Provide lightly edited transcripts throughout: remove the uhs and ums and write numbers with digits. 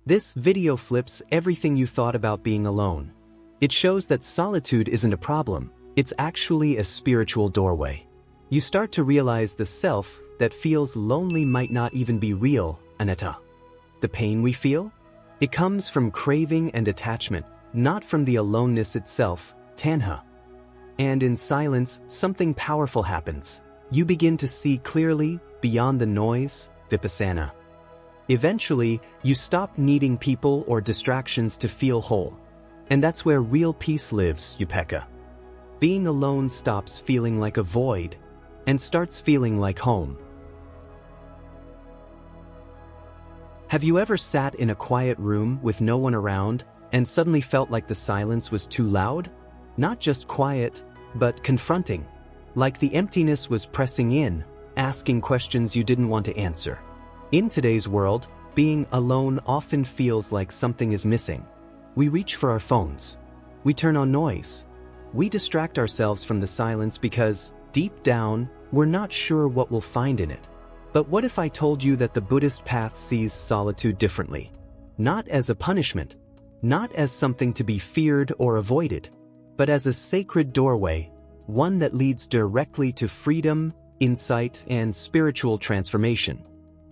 This video flips everything you thought about being alone. It shows that solitude isn't a problem, it's actually a spiritual doorway. You start to realize the self that feels lonely might not even be real, Anattā. The pain we feel? It comes from craving and attachment, not from the aloneness itself, Tanha. And in silence, something powerful happens. You begin to see clearly, beyond the noise, Vipassanā. Eventually, you stop needing people or distractions to feel whole. And that's where real peace lives, Upekkhā. Being alone stops feeling like a void and starts feeling like home. Have you ever sat in a quiet room with no one around and suddenly felt like the silence was too loud? Not just quiet, but confronting. Like the emptiness was pressing in, asking questions you didn't want to answer. In today's world, being alone often feels like something is missing. We reach for our phones. We turn on noise. We distract ourselves from the silence because, deep down, we're not sure what we'll find in it. But what if I told you that the Buddhist path sees solitude differently? Not as a punishment, not as something to be feared or avoided, but as a sacred doorway, one that leads directly to freedom, insight, and spiritual transformation.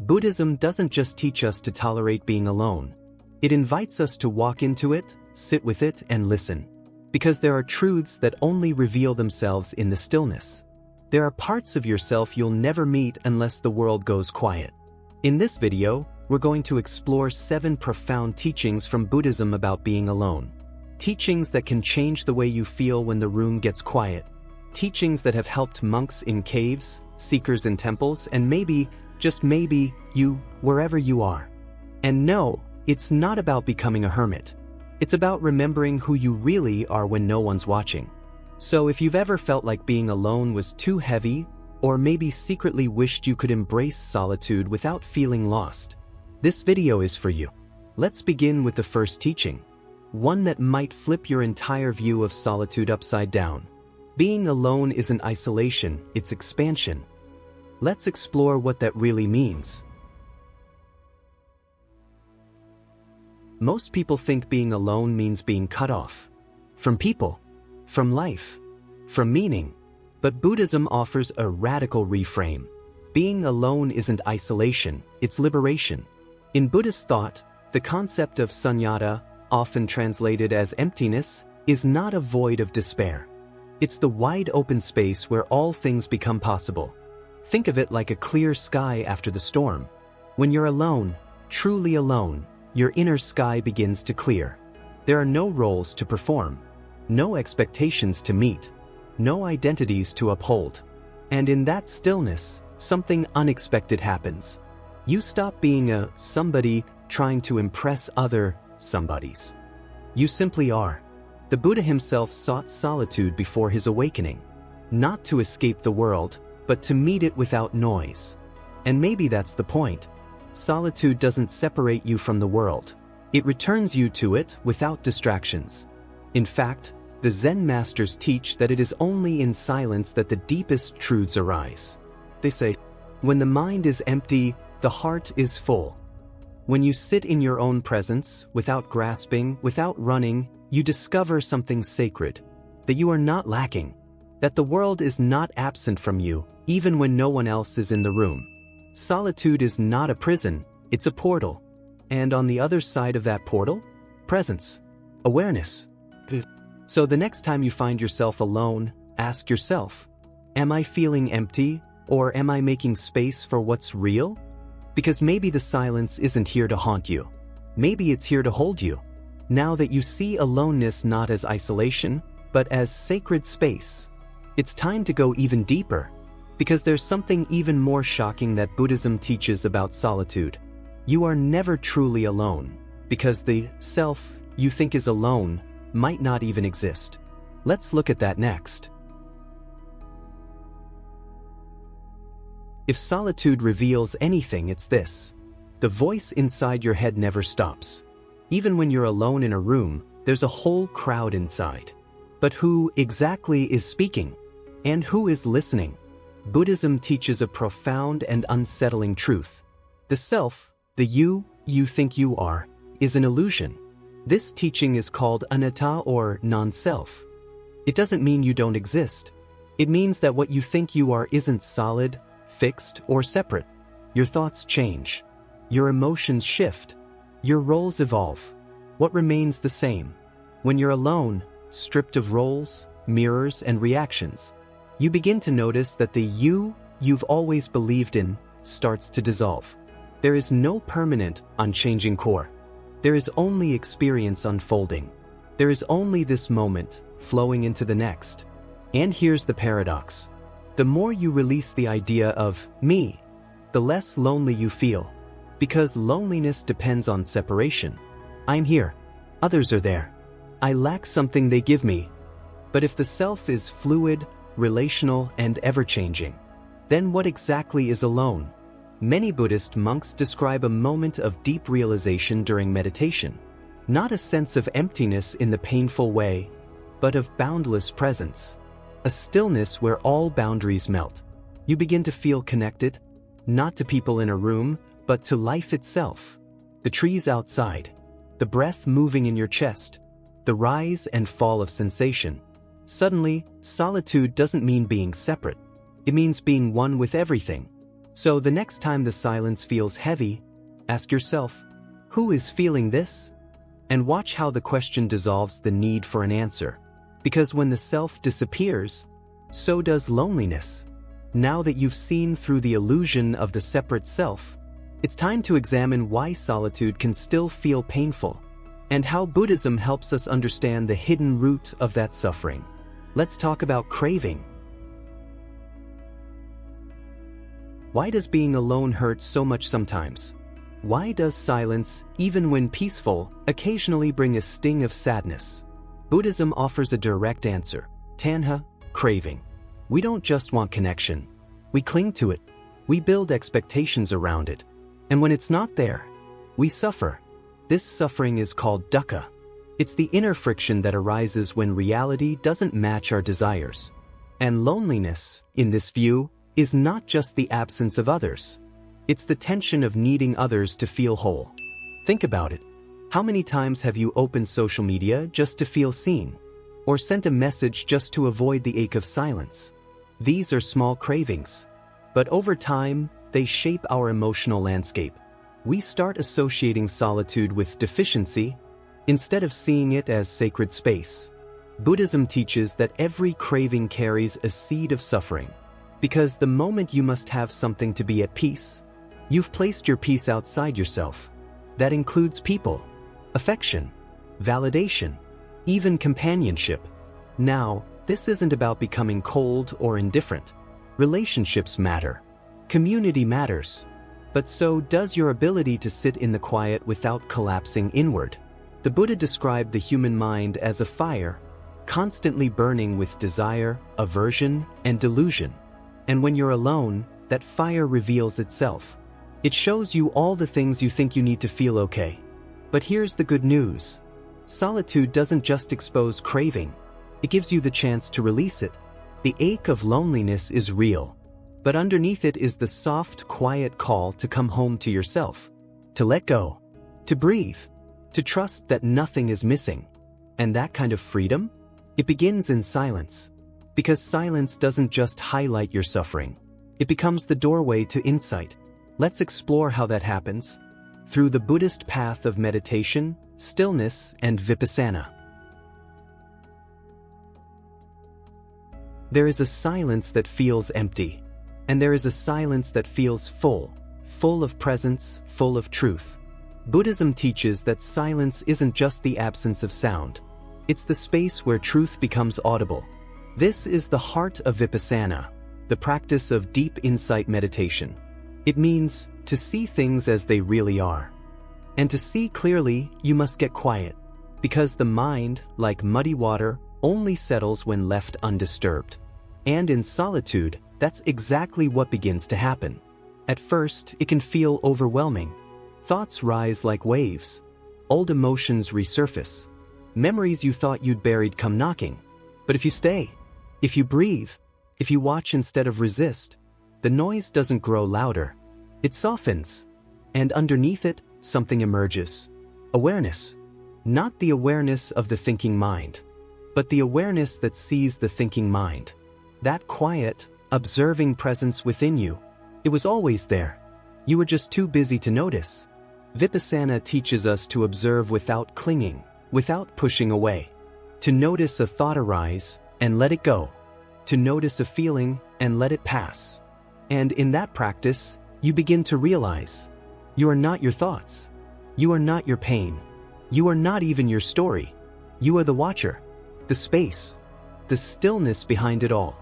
Buddhism doesn't just teach us to tolerate being alone. It invites us to walk into it, sit with it, and listen. Because there are truths that only reveal themselves in the stillness. There are parts of yourself you'll never meet unless the world goes quiet. In this video, we're going to explore 7 profound teachings from Buddhism about being alone. Teachings that can change the way you feel when the room gets quiet. Teachings that have helped monks in caves, seekers in temples, and maybe, just maybe, you, wherever you are. And no, it's not about becoming a hermit. It's about remembering who you really are when no one's watching. So if you've ever felt like being alone was too heavy, or maybe secretly wished you could embrace solitude without feeling lost, this video is for you. Let's begin with the first teaching, one that might flip your entire view of solitude upside down. Being alone isn't isolation, it's expansion. Let's explore what that really means. Most people think being alone means being cut off. From people, from life, from meaning. But Buddhism offers a radical reframe. Being alone isn't isolation, it's liberation. In Buddhist thought, the concept of Śūnyatā, often translated as emptiness, is not a void of despair. It's the wide open space where all things become possible. Think of it like a clear sky after the storm. When you're alone, truly alone, your inner sky begins to clear. There are no roles to perform, no expectations to meet, no identities to uphold. And in that stillness, something unexpected happens. You stop being a somebody trying to impress other somebodies. You simply are. The Buddha himself sought solitude before his awakening, not to escape the world, but to meet it without noise. And maybe that's the point. Solitude doesn't separate you from the world. It returns you to it without distractions. In fact, the Zen masters teach that it is only in silence that the deepest truths arise. They say, when the mind is empty, the heart is full. When you sit in your own presence, without grasping, without running, you discover something sacred, that you are not lacking, that the world is not absent from you, even when no one else is in the room. Solitude is not a prison, it's a portal. And on the other side of that portal, presence, awareness. So the next time you find yourself alone, ask yourself, am I feeling empty, or am I making space for what's real? Because maybe the silence isn't here to haunt you. Maybe it's here to hold you. Now that you see aloneness not as isolation, but as sacred space, it's time to go even deeper. Because there's something even more shocking that Buddhism teaches about solitude. You are never truly alone, because the self you think is alone might not even exist. Let's look at that next. If solitude reveals anything, it's this. The voice inside your head never stops. Even when you're alone in a room, there's a whole crowd inside. But who exactly is speaking? And who is listening? Buddhism teaches a profound and unsettling truth. The self, the you think you are, is an illusion. This teaching is called Anattā or non-self. It doesn't mean you don't exist. It means that what you think you are isn't solid, fixed, or separate. Your thoughts change. Your emotions shift. Your roles evolve. What remains the same? When you're alone, stripped of roles, mirrors, and reactions, you begin to notice that the you you've always believed in starts to dissolve. There is no permanent, unchanging core. There is only experience unfolding. There is only this moment flowing into the next. And here's the paradox. The more you release the idea of me, the less lonely you feel. Because loneliness depends on separation. I'm here. Others are there. I lack something they give me. But if the self is fluid, relational, and ever-changing, then what exactly is alone? Many Buddhist monks describe a moment of deep realization during meditation. Not a sense of emptiness in the painful way, but of boundless presence. A stillness where all boundaries melt. You begin to feel connected, not to people in a room, but to life itself. The trees outside, the breath moving in your chest, the rise and fall of sensation. Suddenly, solitude doesn't mean being separate. It means being one with everything. So the next time the silence feels heavy, ask yourself, who is feeling this? And watch how the question dissolves the need for an answer. Because when the self disappears, so does loneliness. Now that you've seen through the illusion of the separate self, it's time to examine why solitude can still feel painful, and how Buddhism helps us understand the hidden root of that suffering. Let's talk about craving. Why does being alone hurt so much sometimes? Why does silence, even when peaceful, occasionally bring a sting of sadness? Buddhism offers a direct answer. Tanha, craving. We don't just want connection. We cling to it. We build expectations around it. And when it's not there, we suffer. This suffering is called dukkha. It's the inner friction that arises when reality doesn't match our desires. And loneliness, in this view, is not just the absence of others. It's the tension of needing others to feel whole. Think about it. How many times have you opened social media just to feel seen? Or sent a message just to avoid the ache of silence? These are small cravings. But over time, they shape our emotional landscape. We start associating solitude with deficiency, instead of seeing it as sacred space. Buddhism teaches that every craving carries a seed of suffering. Because the moment you must have something to be at peace, you've placed your peace outside yourself. That includes people, affection, validation, even companionship. Now, this isn't about becoming cold or indifferent. Relationships matter. Community matters. But so does your ability to sit in the quiet without collapsing inward. The Buddha described the human mind as a fire, constantly burning with desire, aversion, and delusion. And when you're alone, that fire reveals itself. It shows you all the things you think you need to feel okay. But here's the good news. Solitude doesn't just expose craving. It gives you the chance to release it. The ache of loneliness is real. But underneath it is the soft, quiet call to come home to yourself. To let go. To breathe. To trust that nothing is missing. And that kind of freedom? It begins in silence. Because silence doesn't just highlight your suffering. It becomes the doorway to insight. Let's explore how that happens. Through the Buddhist path of meditation, stillness, and Vipassanā. There is a silence that feels empty. And there is a silence that feels full of presence, full of truth. Buddhism teaches that silence isn't just the absence of sound. It's the space where truth becomes audible. This is the heart of Vipassanā, the practice of deep insight meditation. It means to see things as they really are. And to see clearly, you must get quiet, because the mind, like muddy water, only settles when left undisturbed. And in solitude, that's exactly what begins to happen. At first, it can feel overwhelming. Thoughts rise like waves. Old emotions resurface. Memories you thought you'd buried come knocking. But if you stay, if you breathe, if you watch instead of resist, the noise doesn't grow louder. It softens. And underneath it, something emerges. Awareness. Not the awareness of the thinking mind, but the awareness that sees the thinking mind. That quiet, observing presence within you. It was always there. You were just too busy to notice. Vipassanā teaches us to observe without clinging, without pushing away. To notice a thought arise and let it go. To notice a feeling and let it pass. And in that practice, you begin to realize you are not your thoughts. You are not your pain. You are not even your story. You are the watcher, the space, the stillness behind it all.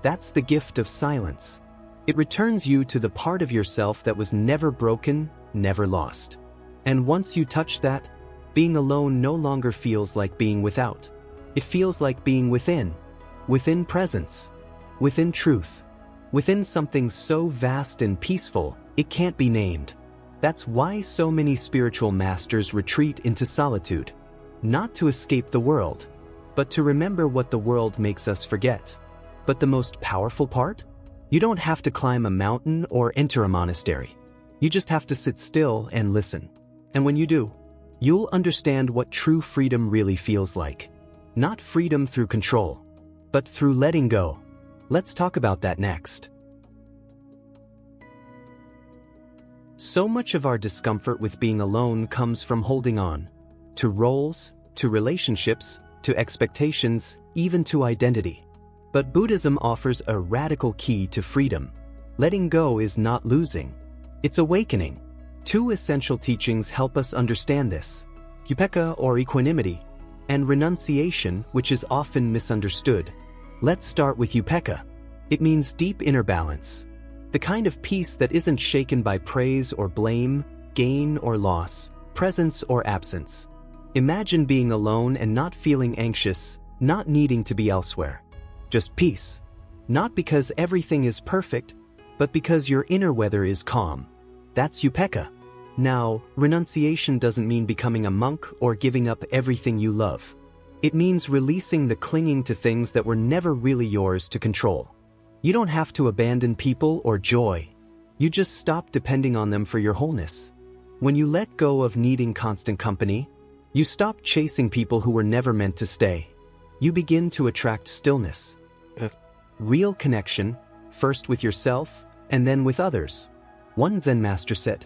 That's the gift of silence. It returns you to the part of yourself that was never broken, never lost. And once you touch that, being alone no longer feels like being without. It feels like being within presence, within truth, within something so vast and peaceful, it can't be named. That's why so many spiritual masters retreat into solitude. Not to escape the world, but to remember what the world makes us forget. But the most powerful part? You don't have to climb a mountain or enter a monastery. You just have to sit still and listen. And when you do, you'll understand what true freedom really feels like. Not freedom through control, but through letting go. Let's talk about that next. So much of our discomfort with being alone comes from holding on to roles, to relationships, to expectations, even to identity. But Buddhism offers a radical key to freedom. Letting go is not losing. It's awakening. Two essential teachings help us understand this: Upekkhā, or equanimity, and renunciation, which is often misunderstood. Let's start with Upekkhā. It means deep inner balance. The kind of peace that isn't shaken by praise or blame, gain or loss, presence or absence. Imagine being alone and not feeling anxious, not needing to be elsewhere. Just peace. Not because everything is perfect, but because your inner weather is calm. That's Upekkhā. Now, renunciation doesn't mean becoming a monk or giving up everything you love. It means releasing the clinging to things that were never really yours to control. You don't have to abandon people or joy. You just stop depending on them for your wholeness. When you let go of needing constant company, you stop chasing people who were never meant to stay. You begin to attract stillness. Real connection, first with yourself, and then with others. One Zen master said,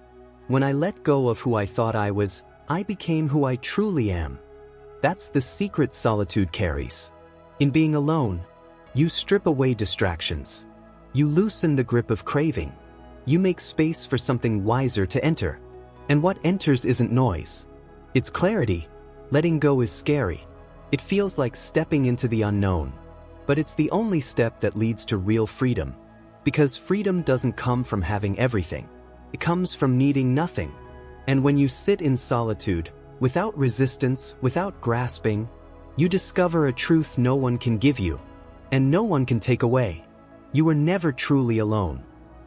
"When I let go of who I thought I was, I became who I truly am." That's the secret solitude carries. In being alone, you strip away distractions. You loosen the grip of craving. You make space for something wiser to enter. And what enters isn't noise. It's clarity. Letting go is scary. It feels like stepping into the unknown. But it's the only step that leads to real freedom. Because freedom doesn't come from having everything. It comes from needing nothing. And when you sit in solitude, without resistance, without grasping, you discover a truth no one can give you, and no one can take away. You were never truly alone.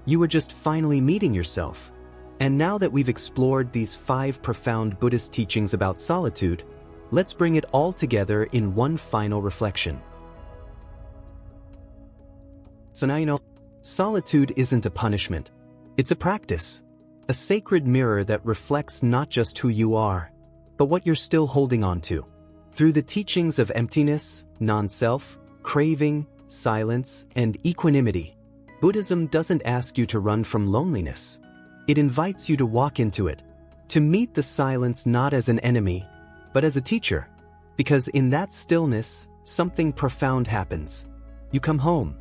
You were just finally meeting yourself. And now that we've explored these 5 profound Buddhist teachings about solitude, let's bring it all together in one final reflection. So now you know, solitude isn't a punishment. It's a practice. A sacred mirror that reflects not just who you are, but what you're still holding on to. Through the teachings of emptiness, non-self, craving, silence, and equanimity, Buddhism doesn't ask you to run from loneliness. It invites you to walk into it, to meet the silence not as an enemy, but as a teacher. Because in that stillness, something profound happens. You come home,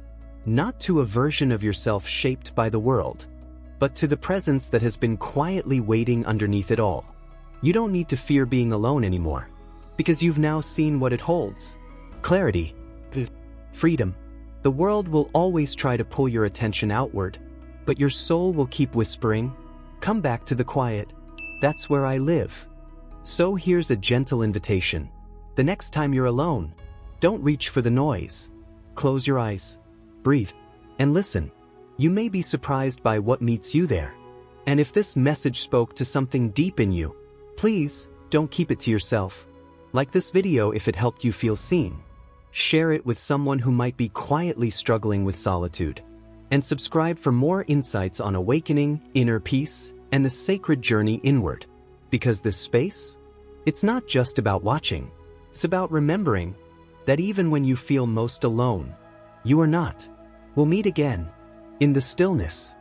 not to a version of yourself shaped by the world, but to the presence that has been quietly waiting underneath it all. You don't need to fear being alone anymore, because you've now seen what it holds. Clarity. Freedom. The world will always try to pull your attention outward, but your soul will keep whispering, "Come back to the quiet. That's where I live." So here's a gentle invitation. The next time you're alone, don't reach for the noise. Close your eyes, breathe, and listen. You may be surprised by what meets you there. And if this message spoke to something deep in you, please don't keep it to yourself. Like this video if it helped you feel seen. Share it with someone who might be quietly struggling with solitude. And subscribe for more insights on awakening, inner peace, and the sacred journey inward. Because this space, It's not just about watching. It's about remembering that even when you feel most alone, you are not. We'll meet again in the stillness.